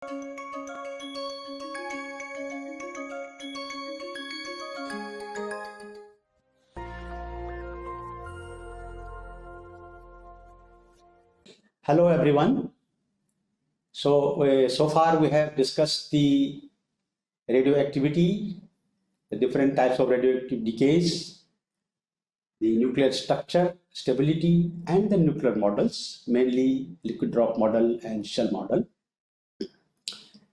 Hello everyone. So far we have discussed the radioactivity, the different types of radioactive decays, the nuclear structure, stability, and the nuclear models, mainly liquid drop model and shell model.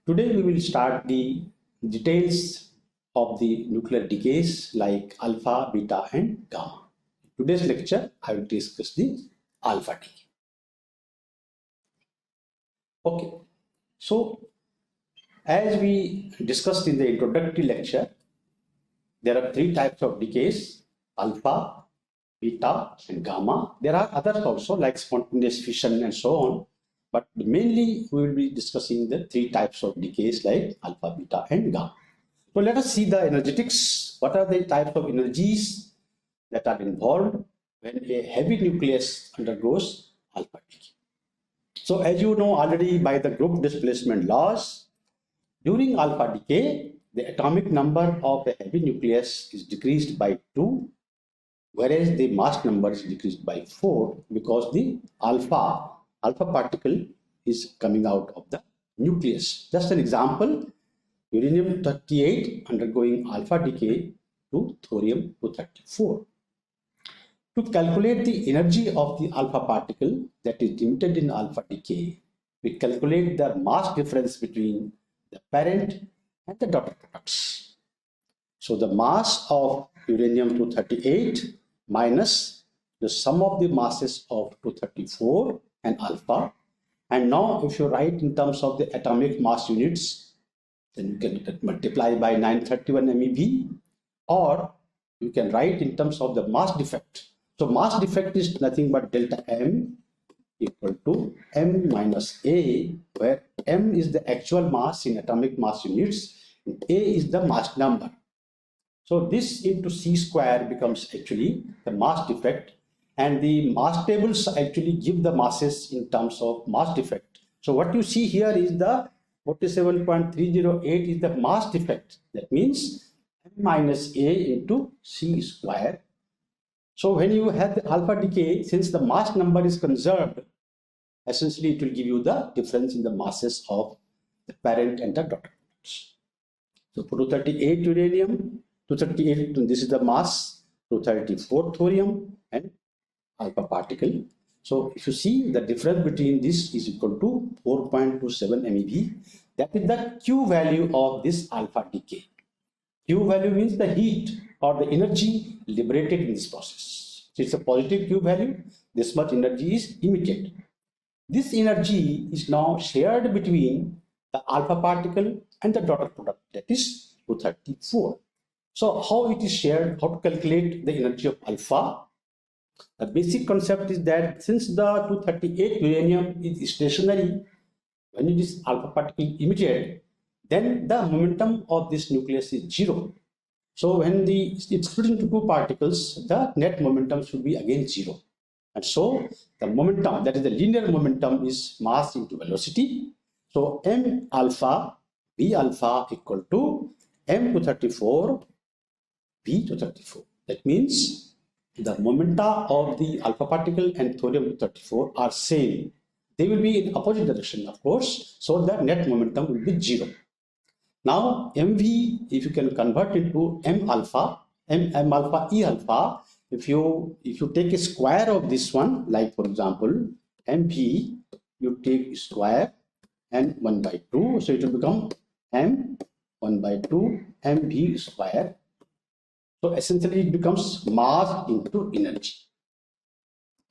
Today we will start the details of the nuclear decays like alpha, beta, and gamma. In today's lecture, I will discuss the alpha decay. Okay, so as we discussed in the introductory lecture, there are three types of decays: alpha, beta, and gamma. There are others also like spontaneous fission and so on, but mainly we will be discussing the three types of decays like alpha, beta, and gamma. So let us see the energetics. What are the types of energies that are involved when a heavy nucleus undergoes alpha decay? So as you know already by the group displacement laws, during alpha decay, the atomic number of a heavy nucleus is decreased by 2, whereas the mass number is decreased by 4 because the alpha particle is coming out of the nucleus. Just an example, uranium-38 undergoing alpha decay to thorium-234. To calculate the energy of the alpha particle that is emitted in alpha decay, we calculate the mass difference between the parent and the daughter products. So the mass of uranium-238 minus the sum of the masses of 234 and alpha. And now if you write in terms of the atomic mass units, then you can multiply by 931 MeV, or you can write in terms of the mass defect. So mass defect is nothing but delta M equal to M minus A, where M is the actual mass in atomic mass units and A is the mass number. So this into C square becomes actually the mass defect, and the mass tables actually give the masses in terms of mass defect. So what you see here is the 47.308 is the mass defect. That means M minus A into C square. So when you have the alpha decay, since the mass number is conserved, essentially it will give you the difference in the masses of the parent and the daughter products. So for 238 uranium, 238, this is the mass, 234 thorium and alpha particle. So if you see, the difference between this is equal to 4.27 MeV. That is the Q value of this alpha decay. Q value means the heat or the energy liberated in this process. So it's a positive Q value. This much energy is emitted. This energy is now shared between the alpha particle and the daughter product, that is 234. So how it is shared, how to calculate the energy of alpha? The basic concept is that since the 238 uranium is stationary, when it is alpha particle emitted, then the momentum of this nucleus is 0. So when it's split into two particles, the net momentum should be again 0. And so the momentum, that is the linear momentum, is mass into velocity. So M alpha, V alpha equal to M234, V234. That means the momenta of the alpha particle and thorium-234 are same. They will be in opposite direction, of course. So the net momentum will be 0. Now MV, if you can convert into M alpha, M alpha, E alpha, if you take a square of this one, like for example, MV, you take square and 1 by 2, so it will become M 1 by 2 MV square. So essentially it becomes mass into energy.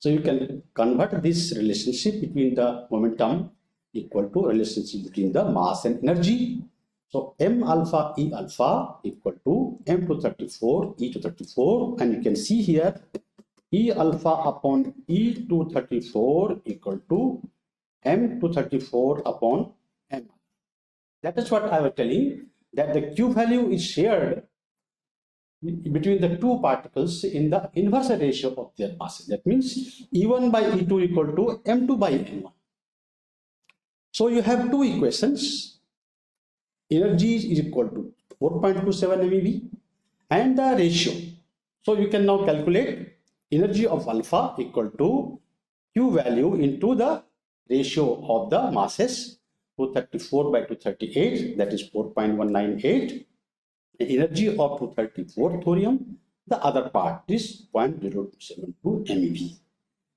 So you can convert this relationship between the momentum equal to relationship between the mass and energy. So M alpha E alpha equal to M234 E234, and you can see here E alpha upon E234 equal to M234 upon M. That is what I was telling, that the Q value is shared between the two particles in the inverse ratio of their masses. That means E1 by E2 equal to M2 by M1. So you have two equations. Energy is equal to 4.27 MeV and the ratio. So you can now calculate energy of alpha equal to Q value into the ratio of the masses, 234 by 238, that is 4.198. The energy of 234 thorium, the other part is 0.072 MeV.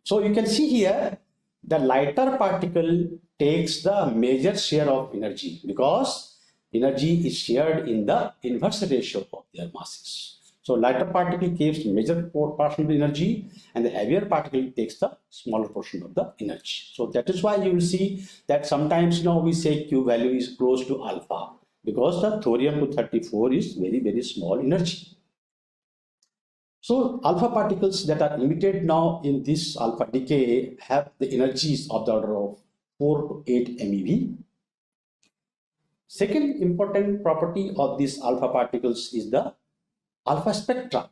So you can see here the lighter particle takes the major share of energy because energy is shared in the inverse ratio of their masses. So lighter particle gives major portion of the energy and the heavier particle takes the smaller portion of the energy. So that is why you will see that sometimes we say Q value is close to alpha because the thorium 234 is very small energy. So alpha particles that are emitted now in this alpha decay have the energies of the order of 4 to 8 MeV. Second important property of these alpha particles is the alpha spectra.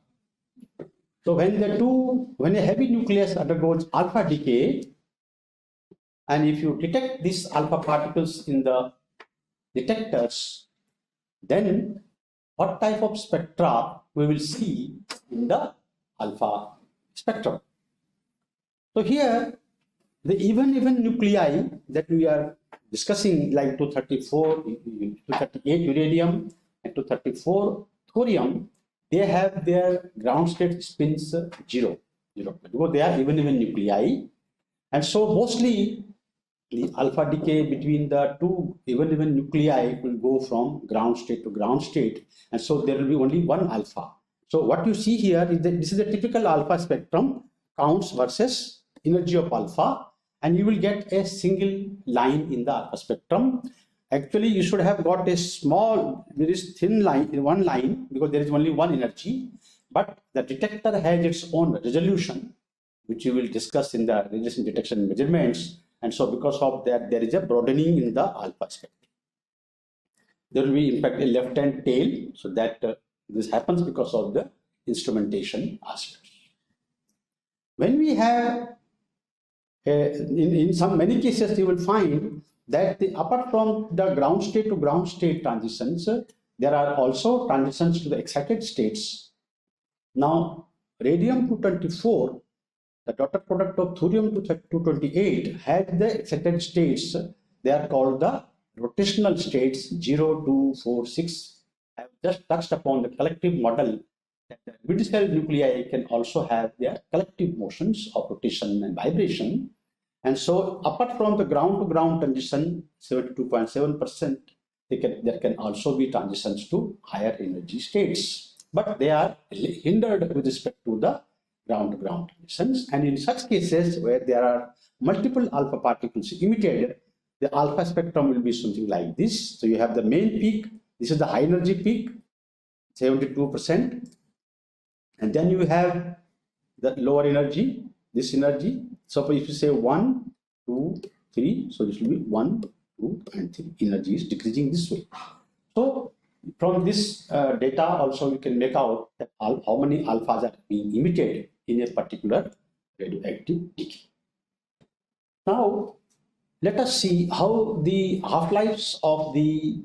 So when a heavy nucleus undergoes alpha decay, and if you detect these alpha particles in the detectors, then what type of spectra we will see in the alpha spectrum. So here the even nuclei that we are discussing, like 234, 238 uranium and 234 thorium, they have their ground state spins 0, because they are even nuclei, and so mostly the alpha decay between the two even nuclei will go from ground state to ground state, and so there will be only one alpha. So what you see here is that this is a typical alpha spectrum, counts versus energy of alpha, and you will get a single line in the alpha spectrum. Actually, you should have got a small, very thin line, one line, because there is only one energy, but the detector has its own resolution, which we will discuss in the radiation detection measurements. And so because of that, there is a broadening in the alpha spectrum. There will be in fact a left-hand tail, so that this happens because of the instrumentation aspect. When we have, in many cases, you will find that apart from the ground state to ground state transitions, there are also transitions to the excited states. Now, radium-224, the daughter product of thorium-228, had the excited states. They are called the rotational states 0, 2, 4, 6. I have just touched upon the collective model that the mid-cell nuclei can also have their collective motions of rotation and vibration. And so apart from the ground-to-ground transition, 72.7%, there can also be transitions to higher energy states. But they are hindered with respect to the ground-to-ground transitions. And in such cases where there are multiple alpha particles emitted, the alpha spectrum will be something like this. So you have the main peak. This is the high energy peak, 72%. And then you have the lower energy, this energy. So if you say 1, 2, 3, so this will be 1, 2, and 3. Energy is decreasing this way. So from this data also you can make out that how many alphas are being emitted in a particular radioactive decay. Now let us see how the half-lives of the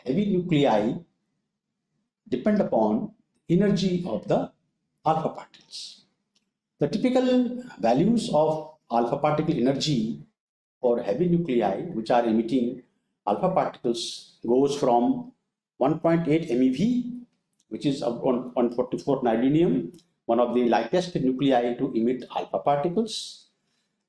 heavy nuclei depend upon energy of the alpha particles. The typical values of alpha particle energy for heavy nuclei which are emitting alpha particles goes from 1.8 MeV, which is 144 niobium, one of the lightest nuclei to emit alpha particles,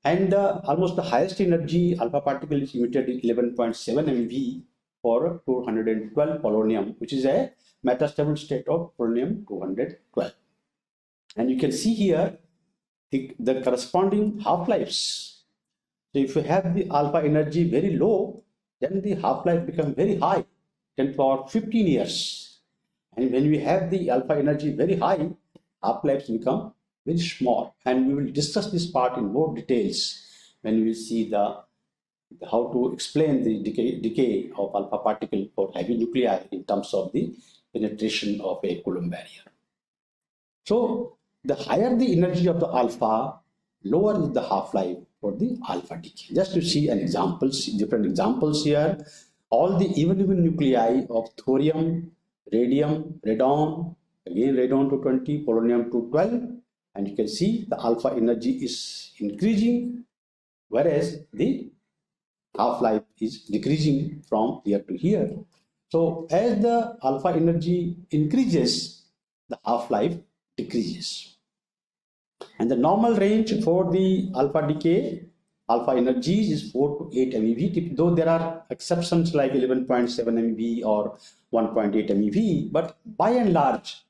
and almost the highest energy alpha particle is emitted in 11.7 MeV for 212 polonium, which is a metastable state of polonium 212. And you can see here the corresponding half-lives. So if you have the alpha energy very low, then the half-life becomes very high, 10 for 15 years. And when we have the alpha energy very high, half-lives become very small. And we will discuss this part in more details when we see how to explain the decay of alpha particle for heavy nuclei in terms of the penetration of a Coulomb barrier. So the higher the energy of the alpha, lower is the half-life for the alpha decay. Just to see an examples, different examples here. All the even nuclei of thorium, radium, radon, again radon to 20, polonium to 12, and you can see the alpha energy is increasing, whereas the half-life is decreasing from here to here. So as the alpha energy increases, the half-life decreases. And the normal range for the alpha decay, alpha energies is 4 to 8 MeV, though there are exceptions like 11.7 MeV or 1.8 MeV, but by and large,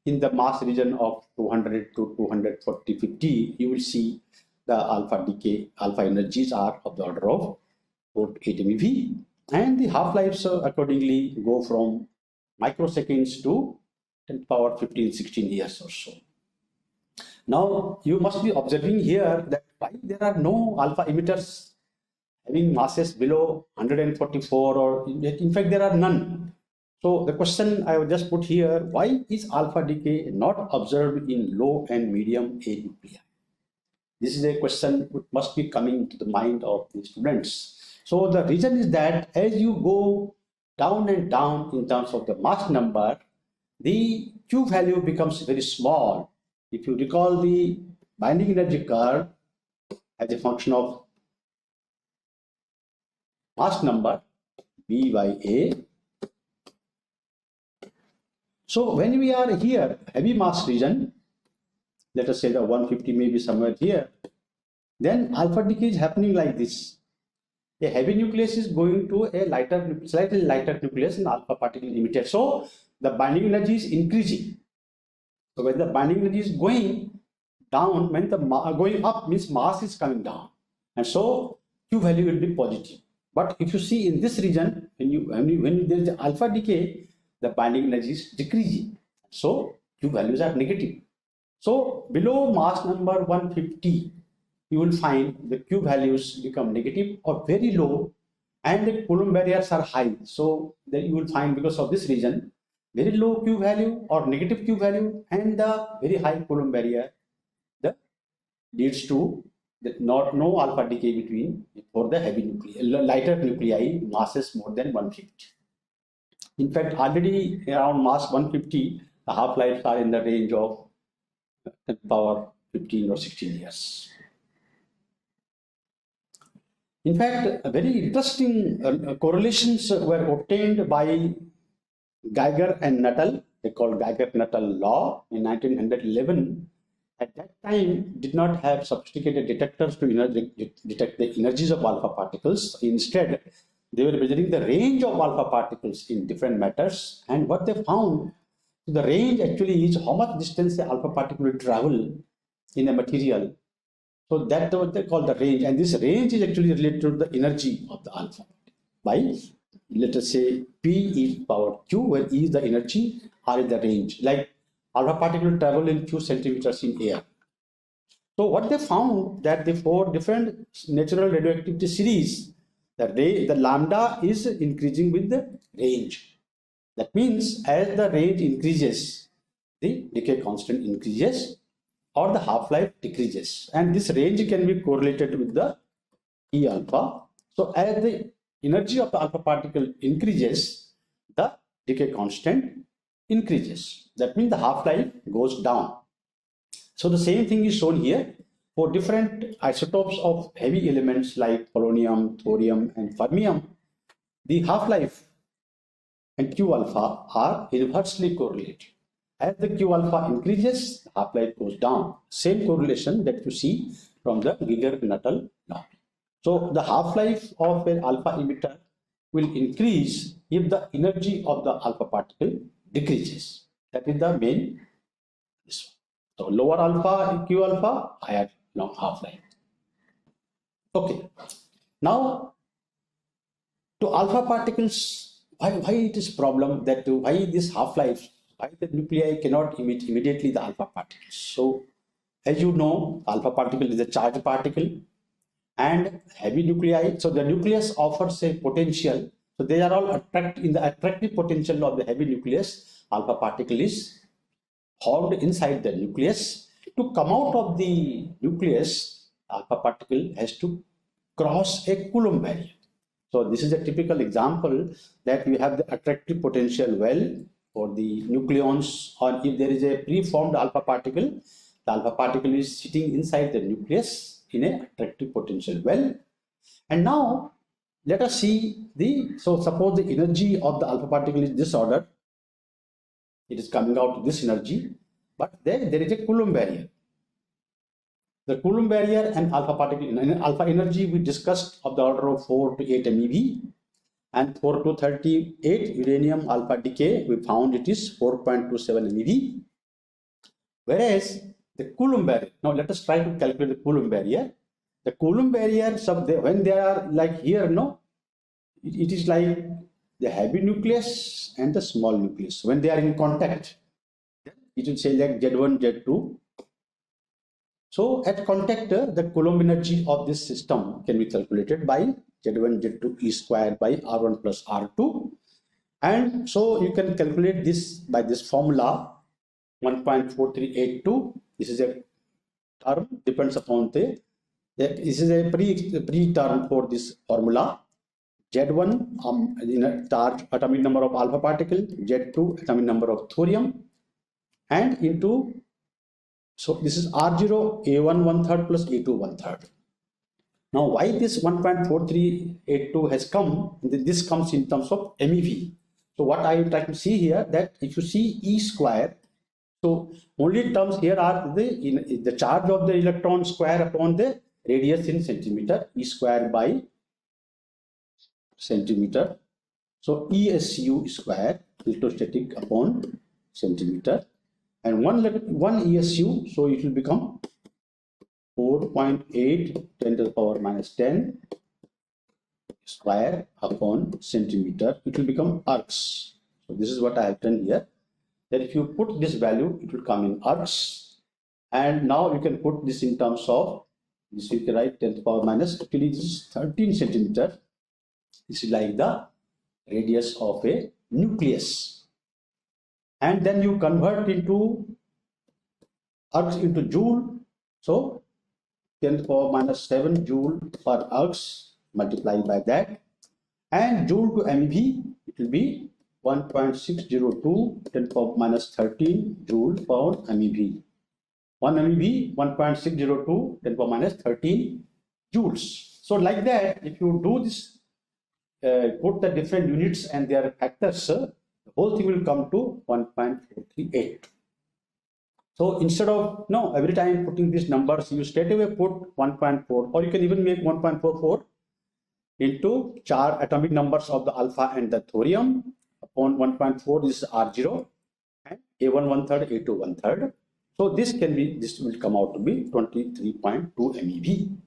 in the mass region of 200 to 240, 50, you will see the alpha decay, alpha energies are of the order of 4 to 8 MeV, and the half-lives accordingly go from microseconds to 10 to the power 15, 16 years or so. Now, you must be observing here that why there are no alpha emitters having masses below 144, or in fact there are none. So the question I have just put here, why is alpha decay not observed in low and medium A nuclei? This is a question which must be coming to the mind of the students. So the reason is that as you go down and down in terms of the mass number, the Q value becomes very small. If you recall the binding energy curve as a function of mass number B by A. So when we are here, heavy mass region, let us say the 150 may be somewhere here, then alpha decay is happening like this. A heavy nucleus is going to a lighter, slightly lighter nucleus and alpha particle emitted. So the binding energy is increasing. So when the binding energy is going down, when the going up means mass is coming down, and so Q value will be positive. But if you see in this region, when there is the alpha decay, the binding energy is decreasing, so Q values are negative. So below mass number 150, you will find the Q values become negative or very low, and the Coulomb barriers are high. So then you will find, because of this reason, very low Q value or negative Q value and the very high Coulomb barrier that leads to no alpha decay between for the heavy nuclei, lighter nuclei masses more than 150. In fact, already around mass 150, the half-lives are in the range of 10 to the power 15 or 16 years. In fact, very interesting correlations were obtained by Geiger and Nuttall. They called Geiger-Nuttall law in 1911. At that time, did not have sophisticated detectors to detect the energies of alpha particles. Instead, they were measuring the range of alpha particles in different matters, and what they found, the range actually is how much distance the alpha particle will travel in a material. So that's what they call the range, and this range is actually related to the energy of the alpha by, let us say, P is power Q, where E is the energy, R is the range. Like alpha particle travel in few centimeters in air. So what they found that the four different natural radioactivity series, the lambda is increasing with the range. That means as the range increases, the decay constant increases or the half-life decreases, and this range can be correlated with the E alpha. So as the energy of the alpha particle increases, the decay constant increases. That means the half-life goes down. So the same thing is shown here for different isotopes of heavy elements like polonium, thorium, and fermium. The half-life and Q alpha are inversely correlated. As the Q alpha increases, the half-life goes down. Same correlation that you see from the Geiger-Nuttall law. So the half-life of an alpha emitter will increase if the energy of the alpha particle decreases. That is the main. So lower alpha, Q alpha, higher half-life. Okay. Now to alpha particles, why it is problem that why this half-life, why the nuclei cannot emit immediately the alpha particles. So as you know, alpha particle is a charged particle and heavy nuclei. So the nucleus offers a potential. So they are all in the attractive potential of the heavy nucleus. Alpha particle is formed inside the nucleus. To come out of the nucleus, alpha particle has to cross a Coulomb barrier. So this is a typical example that you have the attractive potential well for the nucleons, or if there is a preformed alpha particle, the alpha particle is sitting inside the nucleus in a attractive potential well. And now let us see so suppose the energy of the alpha particle is this order, it is coming out to this energy, but there is a Coulomb barrier. The Coulomb barrier and alpha particle, in alpha energy we discussed of the order of 4 to 8 MeV, and 4 to 38 uranium alpha decay we found it is 4.27 MeV. Whereas the Coulomb barrier, now let us try to calculate the Coulomb barrier. The Coulomb barrier, when they are like here, no, it is like the heavy nucleus and the small nucleus. When they are in contact, it will say like Z1, Z2. So at contact, the Coulomb energy of this system can be calculated by Z1, Z2 E square by R1 plus R2. And so you can calculate this by this formula 1.4382. This is a term, depends upon this is a pre-term for this formula. Z1 in a charge atomic number of alpha particle, Z2 atomic number of thorium, and into, so this is R0 A1 1/3 plus A2 1/3. Now why this 1.4382 has come? This comes in terms of MeV. So what I try to see here, that if you see E square, so only terms here are the charge of the electron square upon the radius in centimeter, E square by centimeter. So ESU square, electrostatic upon centimeter, and one ESU, so it will become 4.8 10 to the power minus 10 square upon centimeter. It will become ergs. So this is what I have done here, that if you put this value, it will come in ergs. And now you can put this in terms of, this you can write 10 to the power minus, actually this is 13 centimeter. This is like the radius of a nucleus. And then you convert into ergs into joule. So 10 to the power minus 7 joule per ergs multiplied by that. And joule to MeV, it will be 1.602 10 to the power minus 13 joule per MeV. 1 MeV, 1.602 10 to the power minus 13 joules. So like that, if you do this, put the different units and their factors, the whole thing will come to 1.438. So instead of every time putting these numbers, you straight away put 1.4, or you can even make 1.44 into charge atomic numbers of the alpha and the thorium upon 1.4 is R0 and A1 1/3, A2 1/3. So this will come out to be 23.2 MeV.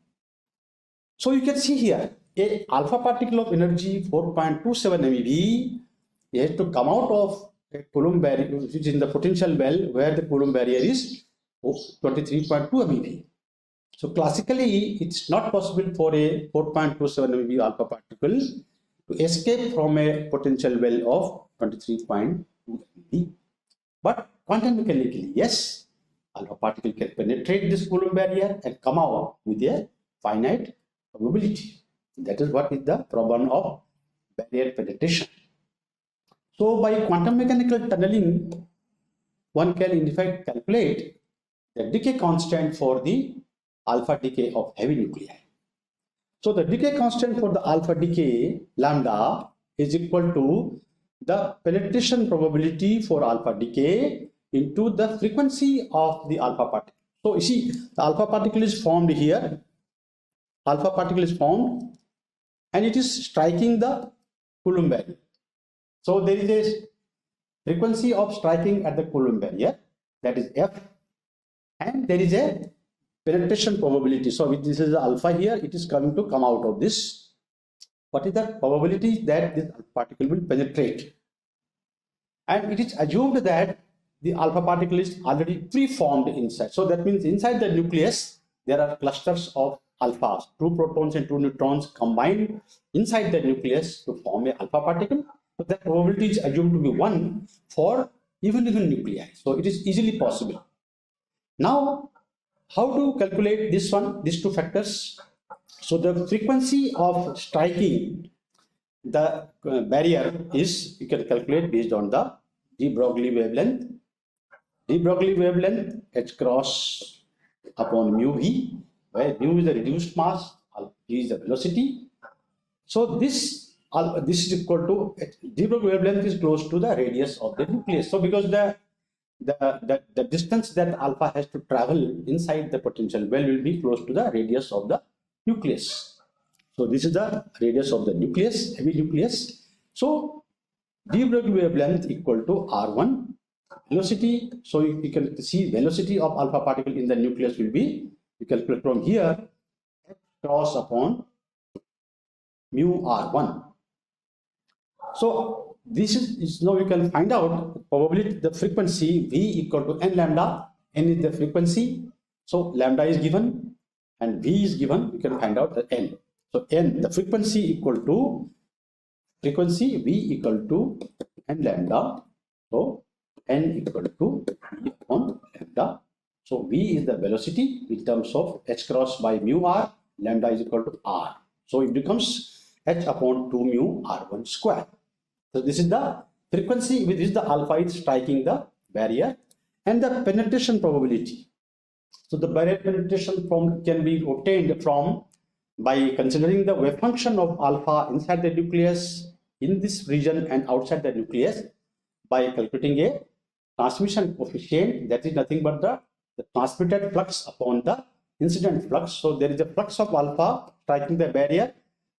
So you can see here, a alpha particle of energy 4.27 MeV, it has to come out of a Coulomb barrier, which is in the potential well, where the Coulomb barrier is 23.2 MeV. So classically, it's not possible for a 4.27 MeV alpha particle to escape from a potential well of 23.2 MeV. But quantum mechanically, yes, alpha particle can penetrate this Coulomb barrier and come out with a finite probability. That is what is the problem of barrier penetration. So by quantum mechanical tunneling, one can in fact calculate the decay constant for the alpha decay of heavy nuclei. So the decay constant for the alpha decay, lambda, is equal to the penetration probability for alpha decay into the frequency of the alpha particle. So you see, the alpha particle is formed here. Alpha particle is formed and it is striking the Coulomb barrier. So there is a frequency of striking at the Coulomb barrier, that is F, and there is a penetration probability. So if this is alpha here, it is going to come out of this. What is the probability that this particle will penetrate? And it is assumed that the alpha particle is already preformed inside. So that means inside the nucleus, there are clusters of alphas, 2 protons and 2 neutrons combined inside the nucleus to form a alpha particle. So that probability is assumed to be 1 for even nuclei. So it is easily possible. Now, how to calculate this one, these two factors? So the frequency of striking the barrier is, you can calculate based on the de Broglie wavelength. De Broglie wavelength H cross upon mu v, where mu is the reduced mass, v is the velocity. So this is equal to de Broglie wavelength is close to the radius of the nucleus. So because the distance that alpha has to travel inside the potential well will be close to the radius of the nucleus. So this is the radius of the nucleus, heavy nucleus. So de Broglie wavelength equal to R1 velocity. So you can see velocity of alpha particle in the nucleus will be, you calculate from here, H cross upon mu R1. So this is now you can find out probably the frequency V equal to n lambda. N is the frequency. So lambda is given and V is given. You can find out the n. So n, the frequency equal to frequency V equal to n lambda. So n equal to V upon lambda. So V is the velocity in terms of H cross by mu R. Lambda is equal to R. So it becomes H upon 2 mu R1 square. So this is the frequency with which the alpha is striking the barrier, and the penetration probability. So the barrier penetration can be obtained from by considering the wave function of alpha inside the nucleus, in this region and outside the nucleus, by calculating a transmission coefficient, that is nothing but the transmitted flux upon the incident flux. So there is a flux of alpha striking the barrier,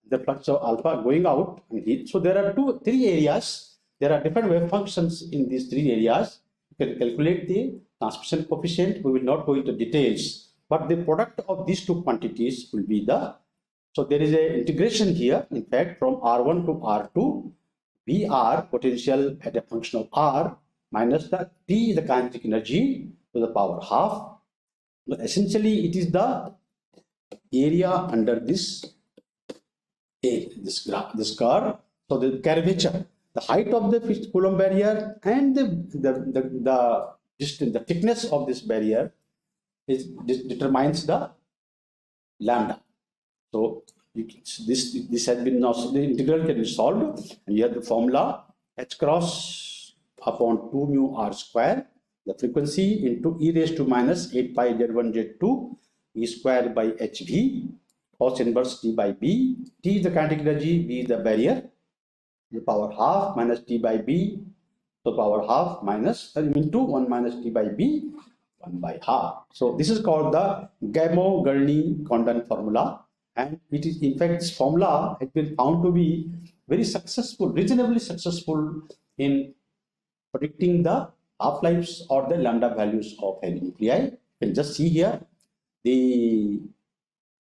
the flux of alpha going out, and heat. So there are three areas. There are different wave functions in these three areas. You can calculate the transmission coefficient. We will not go into details, but the product of these two quantities will be the, so there is a integration here. In fact, from R1 to R2, VR potential at a function of R minus the T, the kinetic energy, to the power half. But essentially, it is the area under this curve. So the curvature, the height of the fixed Coulomb barrier and the distance, the thickness of this barrier determines the lambda. So this has been now, the integral can be solved, and you have the formula H cross upon 2 mu R square, the frequency into e raised to minus 8 pi z1 z2 e square by hv cos inverse t by b. T is the kinetic energy, b is the barrier, the power half minus t by b, so power half minus into 1 minus t by b, 1 by half. So this is called the Gamow-Gurney-Condon formula, and it is, in fact, this formula has been found to be very successful, reasonably successful in predicting the half-lives or the lambda values of heavy nuclei. You can just see here the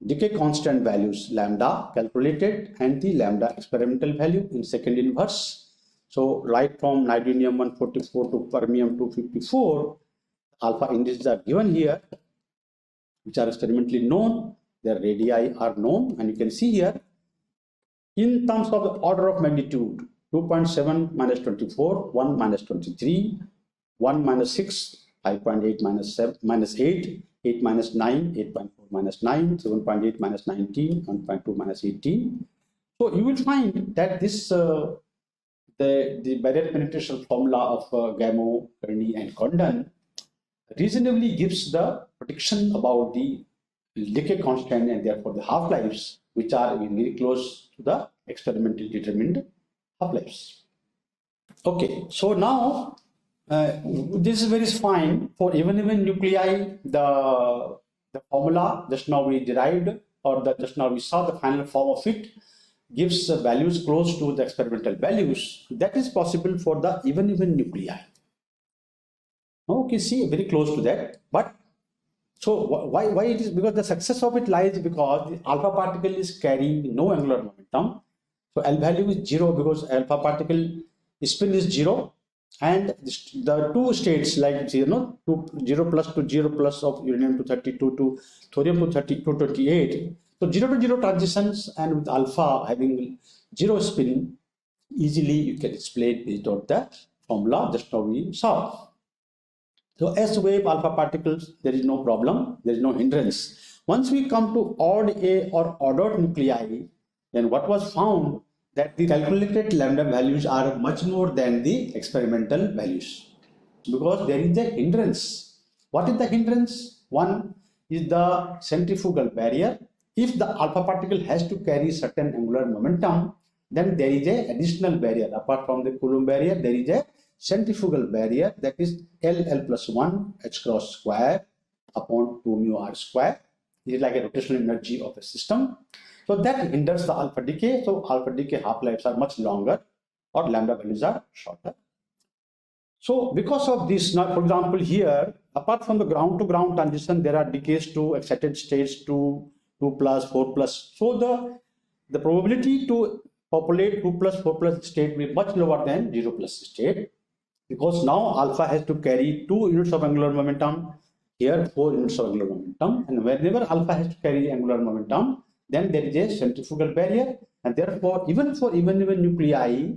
decay constant values, lambda calculated and the lambda experimental value in second inverse. So right from nidinium 144 to fermium 254, alpha indices are given here, which are experimentally known. Their radii are known, and you can see here in terms of the order of magnitude: 2.7 minus 24, 1 minus 23, 1 minus 6, 5.8 minus 7 minus 8, 8 minus 9, 8.4 minus 9, 7.8 minus 19, 1.2 minus 18. So you will find that this the barrier penetration formula of Gamow, Gurney, and Condon reasonably gives the prediction about the decay constant and therefore the half-lives, which are very close to the experimentally determined half-lives. Okay, so now this is very fine for even nuclei. The formula just now we derived, or just now we saw the final form of it, gives values close to the experimental values. That is possible for the even nuclei. Okay, see, very close to that. But so why it is? Because the success of it lies because the alpha particle is carrying no angular momentum. So L value is 0 because alpha particle spin is 0, and the two states, like 0 plus to 0 plus of uranium 232 to thorium 228. So 0 to 0 transitions, and with alpha having 0 spin, easily you can explain based on the formula just now we saw. So S wave alpha particles, there is no problem, there is no hindrance. Once we come to odd A or odd out nuclei, then what was found that the calculated lambda values are much more than the experimental values because there is a hindrance. What is the hindrance? One is the centrifugal barrier. If the alpha particle has to carry certain angular momentum, then there is a additional barrier. Apart from the Coulomb barrier, there is a centrifugal barrier, that is L plus 1 H cross square upon 2 mu R square. It is like a rotational energy of a system. So that hinders the alpha decay. So alpha decay half-lives are much longer or lambda values are shorter. So because of this, now for example here, apart from the ground to ground transition, there are decays to excited states to 2 plus, 4 plus. So the probability to populate 2 plus, 4 plus state will be much lower than 0 plus state, because now alpha has to carry 2 units of angular momentum, here 4 units of angular momentum, and whenever alpha has to carry angular momentum, then there is a centrifugal barrier, and therefore even for even nuclei,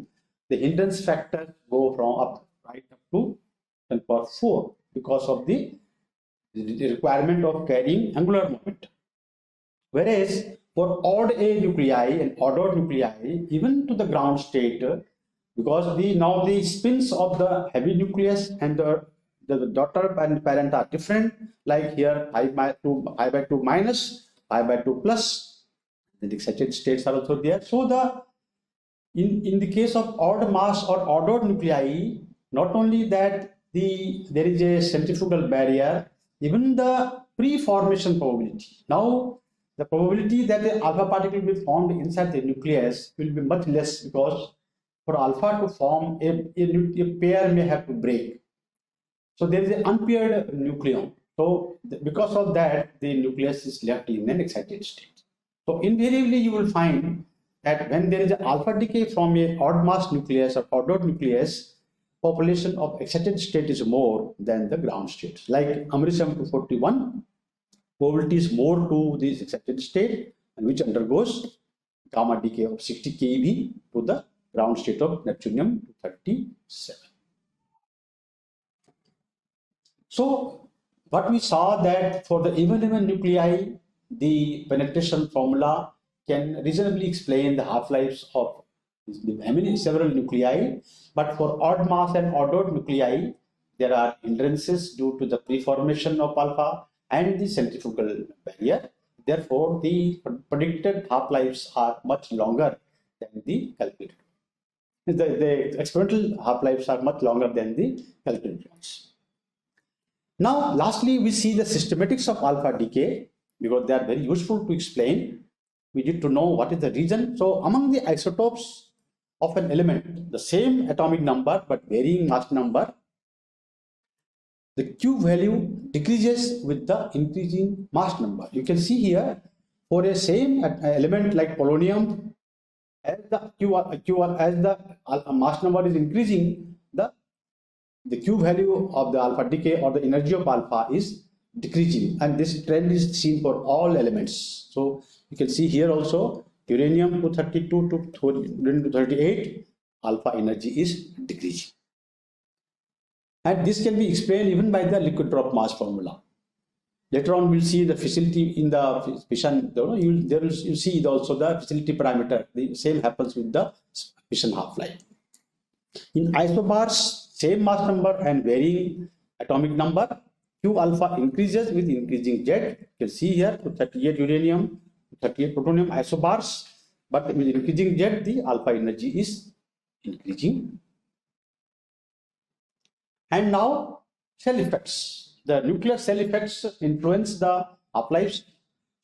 the hindrance factors go from right up to 10 power 4 because of the requirement of carrying angular momentum. Whereas for odd A nuclei and odd out nuclei, even to the ground state, because now the spins of the heavy nucleus and the daughter and parent are different, like here pi by 2 minus, pi by 2 plus, the excited states are also there. So in the case of odd mass or odd out nuclei, not only that there is a centrifugal barrier, even the pre-formation probability. Now the probability that the alpha particle will be formed inside the nucleus will be much less, because for alpha to form, a pair may have to break. So there is an unpaired nucleon. So because of that, the nucleus is left in an excited state. So invariably you will find that when there is an alpha decay from a odd mass nucleus or odd out nucleus, population of excited state is more than the ground state. Like americium 241, probability is more to this excited state, and which undergoes gamma decay of 60 keV to the ground state of neptunium 237. So what we saw that for the even nuclei, the penetration formula can reasonably explain the half-lives of several nuclei, but for odd mass and odd out nuclei, there are hindrances due to the pre-formation of alpha and the centrifugal barrier. Therefore, the predicted half-lives are much longer than the calculated. The experimental half-lives are much longer than the calculated ones. Now, lastly, we see the systematics of alpha decay, because they are very useful to explain. We need to know what is the reason. So, among the isotopes of an element, the same atomic number but varying mass number, the Q value decreases with the increasing mass number. You can see here, for a same element like polonium, as the mass number is increasing, the Q value of the alpha decay or the energy of alpha is decreasing, and this trend is seen for all elements. So you can see here also uranium 232 to 238, alpha energy is decreasing. And this can be explained even by the liquid drop mass formula. Later on, we'll see the facility in the fission. You see also the facility parameter. The same happens with the fission half-life. In isobars, same mass number and varying atomic number, Q alpha increases with increasing Z. You can see here to 38 uranium, 38 plutonium isobars, but with increasing Z, the alpha energy is increasing. And now cell effects. The nuclear cell effects influence the half-lives.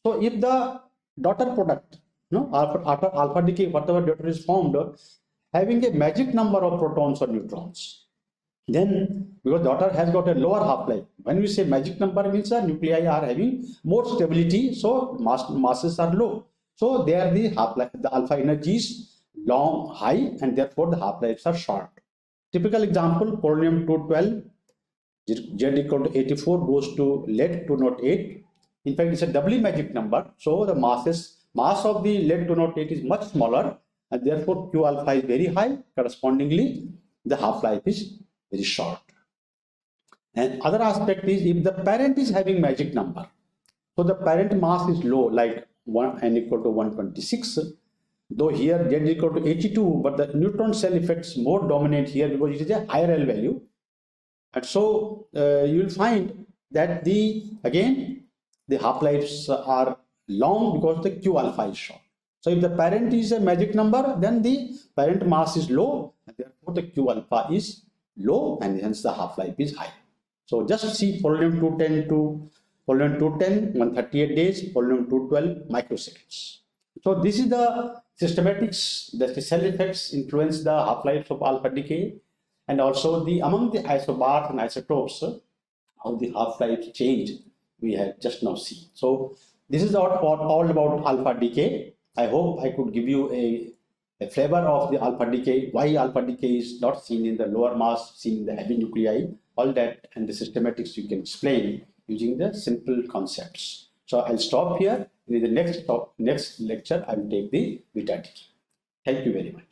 So if the daughter product, after alpha decay, whatever daughter is formed, having a magic number of protons or neutrons, then because daughter has got a lower half-life, when we say magic number means the nuclei are having more stability, so masses are low. So there the half-life, the alpha energy is long, high, and therefore the half-lives are short. Typical example, polonium 212, Z equal to 84 goes to lead 208. In fact, it's a doubly magic number. So the mass of the lead 208 is much smaller, and therefore Q alpha is very high. Correspondingly, the half-life is very short. And other aspect is if the parent is having magic number, so the parent mass is low, like 1 n equal to 126, though here z is equal to 82, but the neutron cell effects more dominant here because it is a higher L value. And so you will find that again the half-lives are long because the Q alpha is short. So if the parent is a magic number, then the parent mass is low, and therefore the Q alpha is low, and hence the half-life is high. So just see polonium 210 to polonium 210, 138 days, polonium 212 microseconds. So this is the systematics, the cell effects influence the half-life of alpha decay, and also among the isobars and isotopes, how the half-life change we have just now seen. So this is all about alpha decay. I hope I could give you a flavor of the alpha decay, why alpha decay is not seen in the lower mass, seen in the heavy nuclei, all that, and the systematics you can explain using the simple concepts. So I'll stop here. In the next lecture, I will take the beta decay. Thank you very much.